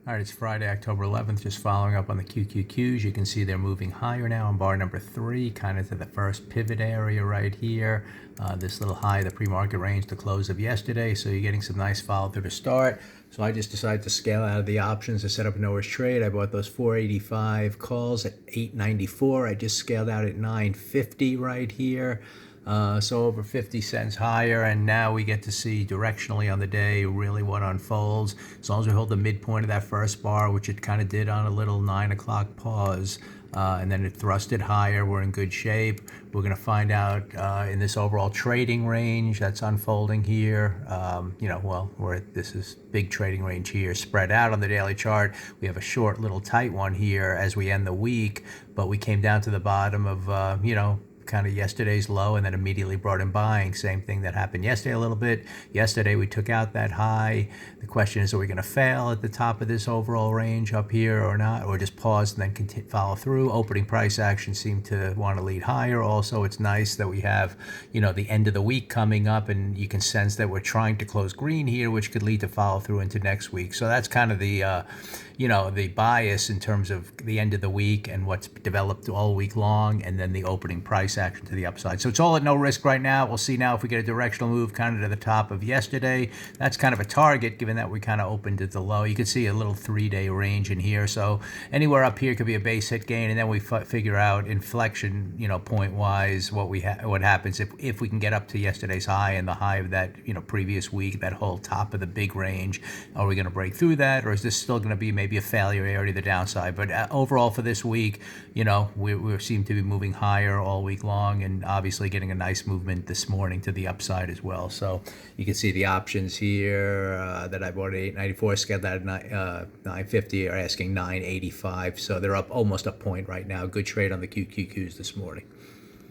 All right, it's Friday, October 11th, just following up on the QQQs. You can see they're moving higher now on bar number 3, kind of to the first pivot area right here. This little high, the pre-market range, the close of yesterday. So you're getting some nice follow through to start. So I just decided to scale out of the options to set up a no risk trade. I bought those 485 calls at 894. I just scaled out at 950 right here. So over 50 cents higher, and now we get to see directionally on the day really what unfolds. As long as we hold the midpoint of that first bar, which it kind of did on a little 9 o'clock pause, and then it thrusted higher, we're in good shape. We're going to find out in this overall trading range that's unfolding here. This is big trading range here, spread out on the daily chart. We have a short little tight one here as we end the week, but we came down to the bottom of, kind of yesterday's low and then immediately brought in buying. Same thing that happened yesterday a little bit. Yesterday we took out that high. The question is, are we going to fail at the top of this overall range up here or not, or just pause and then follow through? Opening price action seemed to want to lead higher. Also, it's nice that we have, the end of the week coming up, and you can sense that we're trying to close green here, which could lead to follow through into next week. So that's kind of the bias in terms of the end of the week and what's developed all week long, and then the opening price action to the upside. So it's all at no risk right now. We'll see now if we get a directional move kind of to the top of yesterday. That's kind of a target given that we kind of opened at the low. You can see a little 3-day range in here. So anywhere up here could be a base hit gain, and then we figure out inflection, point wise, what happens if we can get up to yesterday's high and the high of that previous week, that whole top of the big range. Are we going to break through that, or is this still going to be maybe a failure area to the downside? But overall for this week, we seem to be moving higher all week long, and obviously getting a nice movement this morning to the upside as well. So you can see the options here that I bought at 894, scaled out at 950, are asking 985. So they're up almost a point right now. Good trade on the QQQs this morning.